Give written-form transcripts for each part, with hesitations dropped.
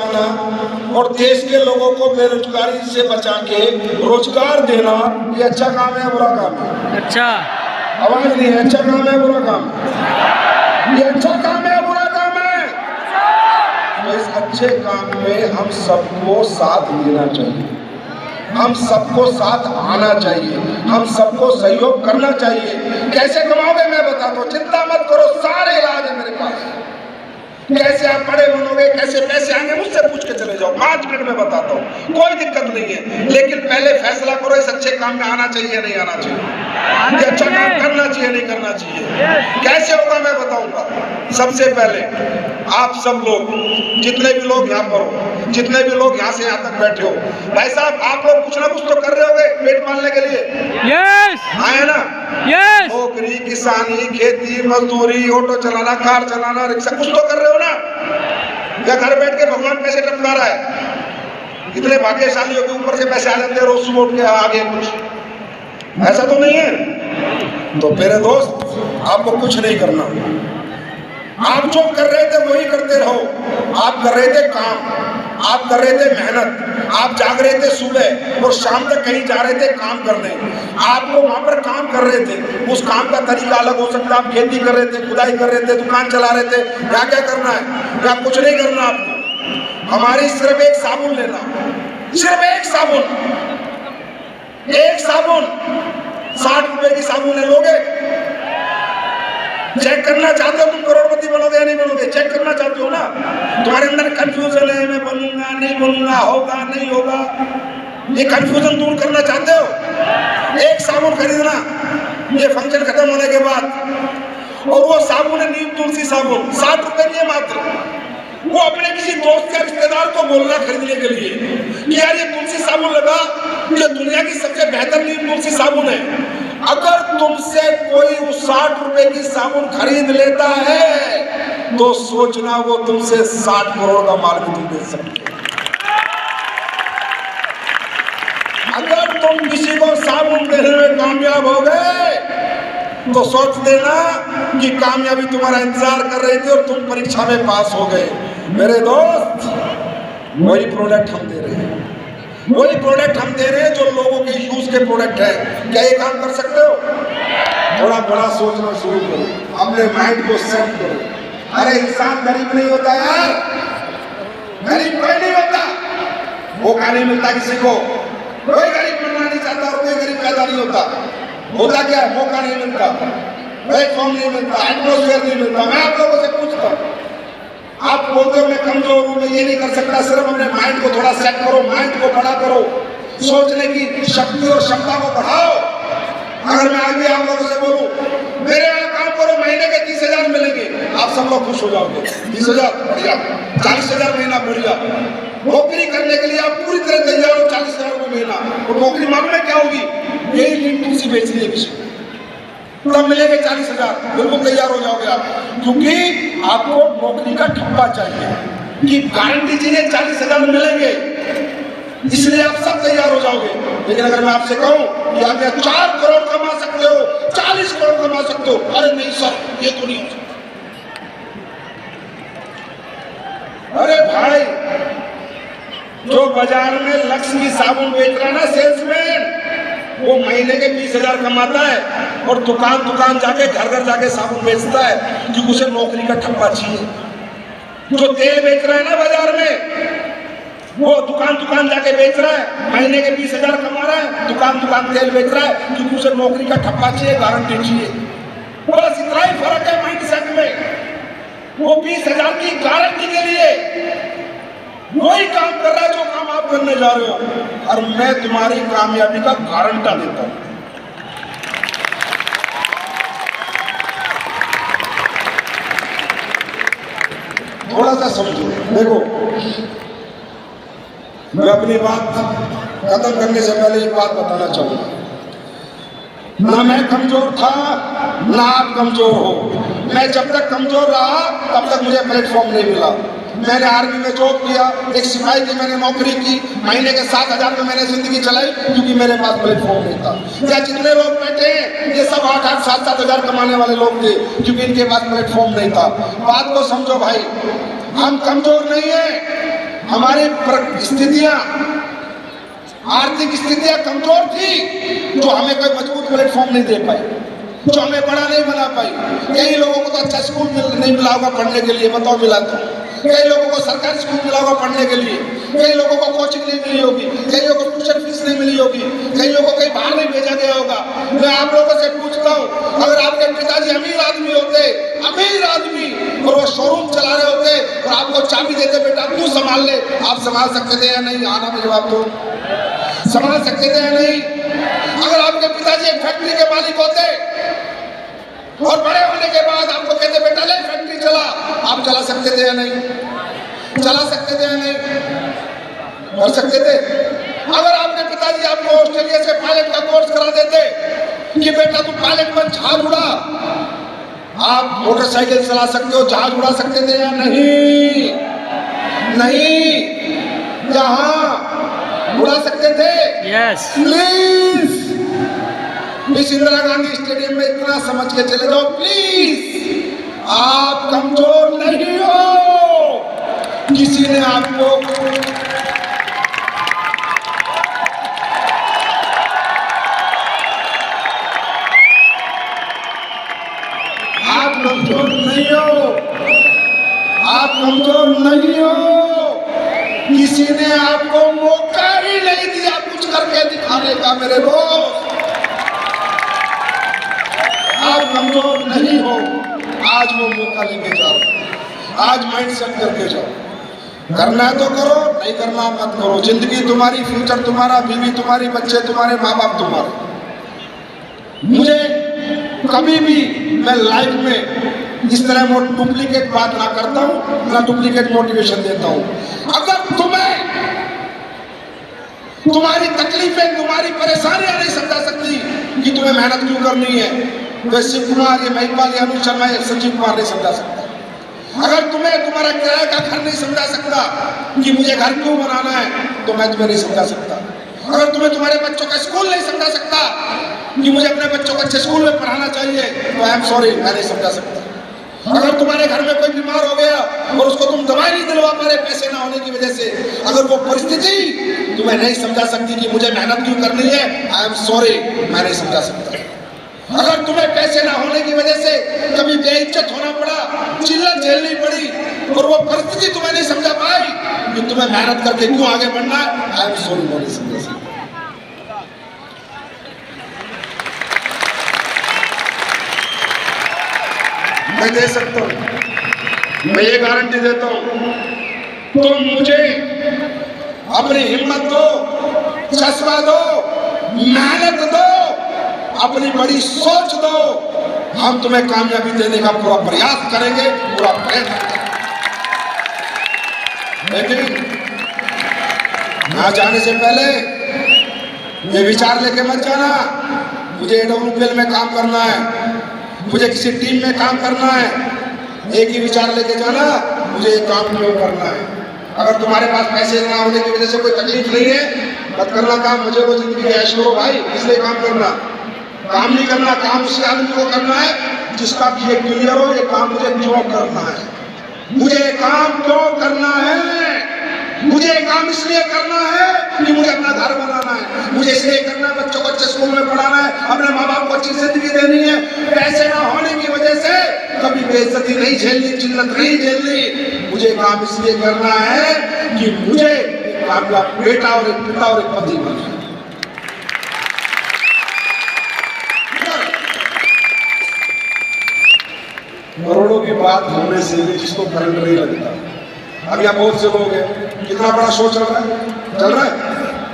और देश के लोगों को बेरोजगारी से बचा के रोजगार देना, ये अच्छा काम है बुरा काम है? अच्छा। आवाज नहीं है। अच्छा काम है बुरा काम है? ये अच्छा काम है बुरा काम है? तो इस अच्छे काम में हम सबको साथ देना चाहिए, हम सबको साथ आना चाहिए, हम सबको सहयोग करना चाहिए। कैसे कमाओगे मैं बताता हूँ, चिंता मत करो, सारे इलाज है मेरे पास। कैसे आप बड़े बनोगे, कैसे पैसे आएंगे, मुझसे पूछ के चले जाओ, 5 मिनट में बताता हूँ, कोई दिक्कत नहीं है। लेकिन पहले फैसला करो इस अच्छे काम में आना चाहिए या नहीं आना चाहिए, ये अच्छा काम करना चाहिए नहीं करना चाहिए। कैसे होगा मैं बताऊंगा। सबसे पहले आप सब लोग, जितने भी लोग यहाँ पर हो, जितने भी लोग यहाँ से यहाँ तक बैठे हो, भाई साहब आप लोग कुछ ना कुछ तो कर रहे होगे पेट पालने के लिए। यस। आए ना? यस। नौकरी, किसानी, खेती, मजदूरी, ऑटो चलाना, कार चलाना, रिक्शा, कुछ तो कर रहे हो ना? या घर बैठ के भगवान पैसे टपका रहा है? इतने भाग्यशाली हो के ऊपर से पैसे आ जाते हैं रोज सुबह उठ के आगे, कुछ ऐसा तो नहीं है। तो मेरे दोस्त, आपको कुछ नहीं करना, आप जो कर रहे थे वही करते रहो। आप कर रहे थे काम, आप कर रहे थे मेहनत, आप जाग रहे थे सुबह और शाम तक कहीं जा रहे थे काम करने, आपको वहां पर काम कर रहे थे। उस काम का तरीका अलग हो सकता है, आप खेती कर रहे थे, खुदाई कर रहे थे, दुकान चला रहे थे, क्या क्या करना है, या कुछ नहीं करना आपको। हमारी सिर्फ एक साबुन लेना, सिर्फ एक साबुन, एक साबुन, 60 रुपए की साबुन ले लोगे। चेक करना चाहते हो तुम करोड़पति बनोगे या नहीं बनोगे, चेक करना चाहते हो ना? तुम्हारे अंदर कंफ्यूजन है, मैं बनूंगा नहीं बनूंगा, होगा नहीं होगा, ये कंफ्यूजन दूर करना चाहते हो? एक साबुन खरीदना ये फंक्शन खत्म होने के बाद, और वो साबुन है नीम तुलसी साबुन, 60 रुपए की है मात्र। वो अपने किसी दोस्त या रिश्तेदार को बोलना खरीदने के लिए कि यार ये तुलसी साबुन लगा, ये दुनिया की सबसे बेहतर नीम तुलसी साबुन है। अगर तुमसे कोई उस 60 रुपए की साबुन खरीद लेता है तो सोचना वो तुमसे 60 करोड़ का माल भी तुम बेच सकते हो। अगर तुम किसी को साबुन देने में कामयाब हो गए तो सोच देना कि कामयाबी तुम्हारा इंतजार कर रही थी और तुम परीक्षा में पास हो गए। मेरे दोस्त, वही प्रोडक्ट हम दे रहे हैं, वही प्रोडक्ट हम दे रहे हैं जो लोगों के यूज के प्रोडक्ट है। क्या ये काम कर सकते हो? थोड़ा बड़ा सोचना शुरू करो, अपने माइंड को सेट करो। अरे इंसान गरीब नहीं होता यार, गरीब कोई नहीं होता, मौका नहीं मिलता किसी को, कोई गरीब बनना नहीं चाहता और कोई गरीब पैदा नहीं होता। होता क्या है? मौका नहीं मिलता, प्लेटफॉर्म नहीं मिलता, एटमोस्फेयर नहीं मिलता। मैं आप लोगों से पूछता हूँ, आप बोलते हो मैं कमजोर हूं, मैं ये नहीं कर सकता, सिर्फ अपने माइंड को थोड़ा सेट करो, माइंड को बड़ा करो, सोचने की शक्ति और क्षमता को बढ़ाओ। अगर मैं आगे आप लोगों से बोलूं मेरे यहाँ काम करो, महीने के 30,000 मिलेंगे, आप सब लोग खुश हो जाओगे। 30,000 बढ़िया, 40,000 महीना बढ़िया। नौकरी करने के लिए आप पूरी तरह तैयार हो, 40,000 रुपये महीना, और नौकरी मांगने क्या होगी? यही नीम तुलसी बेचनी है किसी, तब मिलेंगे 40,000, बिल्कुल तैयार हो जाओगे आप। क्योंकि आपको नौकरी का ठप्पा चाहिए कि गारंटी चाहिए 40,000 मिलेंगे, इसलिए आप सब तैयार हो जाओगे। लेकिन अगर मैं आपसे कहूं कि आप 4 करोड़ कमा सकते हो, 40 करोड़ कमा सकते हो, अरे नहीं सर ये तो नहीं हो सकता। अरे भाई, जो बाजार में लक्ष्य की साबुन बेच रहा है ना सेल्समैन, वो महीने के 20,000 कमाता है और दुकान दुकान जाके घर घर जाके साबुन बेचता है क्योंकि उसे नौकरी का ठप्पा चाहिए। जो तेल बेच रहा है ना बाजार में, वो दुकान दुकान जाके बेच रहा है, महीने के 20,000 कमा रहा है, दुकान दुकान तेल बेच रहा है क्योंकि उसे नौकरी का ठप्पा चाहिए, गारंटी चाहिए। बस इतना ही फर्क है माइंडसेट में। वो 20,000 की गारंटी के लिए वही काम कर रहा है जो काम आप करने जा रहे हो, और मैं तुम्हारी कामयाबी का गारंटी देता हूं। थोड़ा सा समझो। देखो, मैं अपनी बात खत्म करने से पहले एक बात बताना चाहूंगा। ना मैं कमजोर था, ना आप कमजोर हो। मैं जब तक कमजोर रहा तब तक मुझे प्लेटफॉर्म नहीं मिला। मैंने आर्मी में जॉब किया, एक सिपाही की मैंने नौकरी की, महीने के 7,000 में मैंने जिंदगी चलाई क्योंकि मेरे पास प्लेटफॉर्म नहीं था। या जितने लोग बैठे हैं ये सब 8-8, 7-7 हजार कमाने वाले लोग थे क्योंकि इनके पास प्लेटफॉर्म नहीं था। बात को समझो भाई, हम कमजोर नहीं है, हमारी स्थितियां, आर्थिक स्थितियां कमजोर थी, जो हमें कोई मजबूत प्लेटफॉर्म नहीं दे पाई, जो हमें बड़ा नहीं बना पाई। कई लोगों को तो अच्छा स्कूल नहीं मिला होगा पढ़ने के लिए, बताओ मिला तो। कई लोगों को सरकारी स्कूल मिला होगा पढ़ने के लिए, कई लोगों को कोचिंग नहीं मिली होगी, कई लोगों को ट्यूशन फीस नहीं मिली होगी, कई लोगों को कहीं बाहर नहीं भेजा गया होगा। मैं आप लोगों से पूछता हूँ, अगर आपके पिताजी अमीर आदमी होते, अमीर आदमी, और वो शोरूम चला रहे होते और आपको चाबी देते, बेटा तू संभाल ले, आप संभाल सकते थे या नहीं? आना में जवाब दो, संभाल सकते थे या नहीं? अगर आपके पिताजी एक फैक्ट्री के मालिक होते और बड़े होने के बाद आपको कहते बेटा ले फैक्ट्री चला, आप चला सकते थे या नहीं? चला सकते थे या नहीं? कर सकते थे। अगर आपके पिताजी आपको ऑस्ट्रेलिया से पायलट का कोर्स करा देते कि बेटा तू पायलट बन, जहाज उड़ा, आप मोटरसाइकिल चला सकते हो, जहाज उड़ा सकते थे या नहीं? नहीं। जहां उड़ा सकते थे? यस। प्लीज इस इंदिरा गांधी स्टेडियम में इतना समझ के चले जाओ प्लीज, आप कमजोर नहीं हो। किसी ने आपको आप कमजोर नहीं हो, आप कमजोर नहीं हो। किसी ने आपको मौका ही नहीं दिया कुछ करके दिखाने का मेरे दोस्त। आप कमजोर नहीं हो, आज वो मौका लेके जाओ, आज माइंड सेट करके जाओ। करना है तो करो, नहीं करना मत करो। जिंदगी तुम्हारी, फ्यूचर तुम्हारा, बीवी तुम्हारी, बच्चे तुम्हारे, माँ बाप तुम्हारे। मुझे कभी भी मैं लाइफ में इस तरह डुप्लीकेट बात ना करता हूँ, ना डुप्लीकेट मोटिवेशन देता हूँ। अगर तुम्हारी तकलीफें, तुम्हारी परेशानियां नहीं समझा सकती कि तुम्हें मेहनत क्यों करनी है, तो शिव कुमार, ये महिपाल, ये अनुज शर्मा, ये संजीव कुमार नहीं समझा सकता। अगर तुम्हें तुम्हारा किराए का घर नहीं समझा सकता कि मुझे घर क्यों बनाना है, तो मैं तुम्हें नहीं समझा सकता। अगर तुम्हें तुम्हारे बच्चों का स्कूल नहीं समझा सकता कि मुझे अपने बच्चों को अच्छे स्कूल में पढ़ाना चाहिए, तो आई एम सॉरी, मैं नहीं समझा सकता। अगर तुम्हारे घर में कोई बीमार हो गया और उसको तुम दवाई नहीं दिलवा पा रहे पैसे ना होने की वजह से, अगर वो परिस्थिति तुम्हें नहीं समझा सकती कि मुझे मेहनत क्यों करनी है, आई एम सॉरी, मैं नहीं समझा सकता। अगर तुम्हें पैसे ना होने की वजह से कभी बेइज्जत होना पड़ा, चिल्लत झेलनी पड़ी, और वो परिस्थिति तुम्हें नहीं समझा पाई कि तुम्हें मेहनत करके क्यों आगे बढ़ना है, आई एम सॉरी, मैं नहीं समझा सकता। मैं दे सकता हूं, मैं ये गारंटी देता हूं, तुम मुझे अपनी हिम्मत दो, जज्बा दो, मेहनत दो, अपनी बड़ी सोच दो, हम तुम्हें कामयाबी देने का पूरा प्रयास करेंगे, पूरा प्रयत्न करेंगे। लेकिन यहाँ जाने से पहले ये विचार लेके मत जाना मुझे AWPL में काम करना है, मुझे किसी टीम में काम करना है। एक ही विचार लेके जाना, मुझे एक काम क्यों करना है। अगर तुम्हारे पास पैसे ना होने की वजह से कोई तकलीफ नहीं है, मत करना काम, मुझे वो जिंदगी में ऐश करो भाई, इसलिए काम करना। काम नहीं करना, काम उसी आदमी को करना है जिसका ये क्लियर हो, ये काम मुझे क्यों करना है, मुझे काम क्यों करना है। मुझे काम इसलिए करना है कि मुझे अपना घर बनाना है, मुझे इसलिए करना है बच्चों को अच्छे स्कूल में पढ़ाना है, अपने माँ बाप को अच्छी जिंदगी देनी है। पैसे ना होने की वजह से कभी बेइज्जती नहीं झेलनी, चिल्लत नहीं झेलनी। मुझे काम इसलिए करना है कि मुझे एक कामयाब बेटा और एक पिता और एक पति बनना है। करोड़ों की बात होने से भी जिसको करंट नहीं लगता। अब यहाँ बहुत से लोग हैं, कितना बड़ा शो चल रहा है,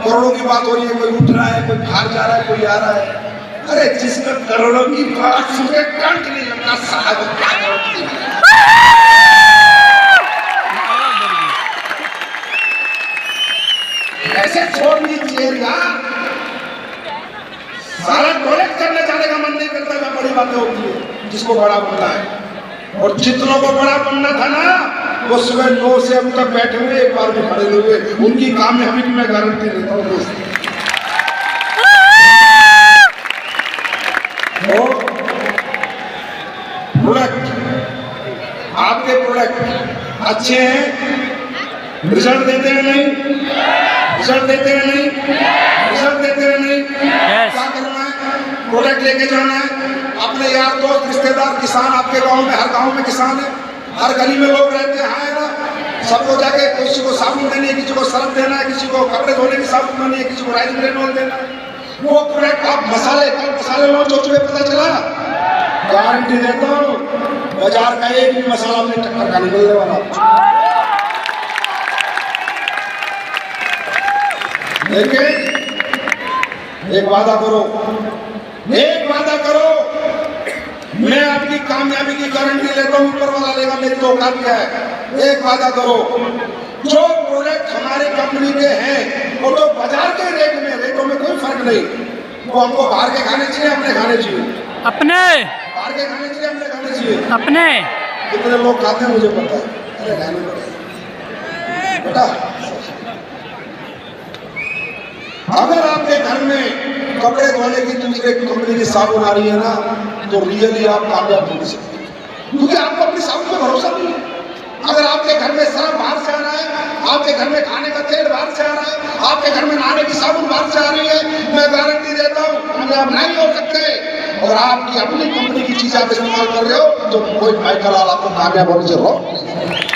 करोड़ों की बात हो रही है, कोई उठ रहा है, कोई बाहर जा रहा है, कोई आ रहा है। अरे जिसका करोड़ों की बात सुने कंठ नहीं लगता, साहब क्या करोड़। ऐसे छोड़ दीजिए यार, सारा कलेक्ट करने जाने का मन नहीं करता जब बड़ी बातें होती है, जिसको बड़ा बनना है। और जितनों को बड़ा बनना था ना, वो सुबह 9 से अभी तक बैठे हुए, एक बार भी खड़े नहीं हुए। उनकी कामयाबी की मैं गारंटी देता हूँ दोस्त। प्रोडक्ट, आपके प्रोडक्ट अच्छे हैं, रिजल्ट देते हैं नहीं, रिजल्ट देते हैं नहीं, रिजल्ट देते हैं नहीं। क्या करना है? प्रोडक्ट लेके जाना है। अपने यार दोस्त रिश्तेदार किसान, आपके गांव में हर गांव में किसान है, हर गली में लोग रहते हैं ना, सबको जाके किसी को साबुन देनी है, किसी को सरफ देना है, किसी को कपड़े धोने की साबुन देनी है, किसी को राइस ब्रेन देना है। वो प्रोडक्ट आप मसाले लॉन्च हो चुके, पता चला, गारंटी देता हूँ बाजार का एक भी मसाला अपने टक्कर का निकलने वाला। लेकिन एक वादा करो, एक वादा करो, मैं आपकी कामयाबी की गारंटी लेता हूँ, ऊपर वाला लेगा, मेरी तो औकात क्या है। एक वादा करो, जो प्रोडक्ट हमारे कंपनी के हैं और जो बाजार के रेटों में कोई फर्क नहीं, वो हमको बाहर के खाने चाहिए, अपने खाने चाहिए, अपने बाहर के खाने चाहिए, अपने खाने चाहिए, अपने। कितने लोग खाते हैं मुझे पता है, अरे खाने पड़े बेटा। अगर आपके घर में कपड़े धोने की दूसरे कंपनी की साबुन आ रही है ना, तो रियली आप कामयाब हो सकते हैं, क्योंकि आपको अपनी साबुन पे भरोसा नहीं है। अगर आपके घर में सरफ बाहर से आ रहा है, आपके घर में खाने का तेल बाहर से आ रहा है, आपके घर में नहाने की साबुन बाहर से आ रही है, मैं गारंटी देता हूँ कामयाब नहीं हो सकते। अगर आपकी अपनी कंपनी की चीज आप इस्तेमाल कर रहे हो तो कोई भाई कलाल आपको कामयाब होने से रोक नहीं।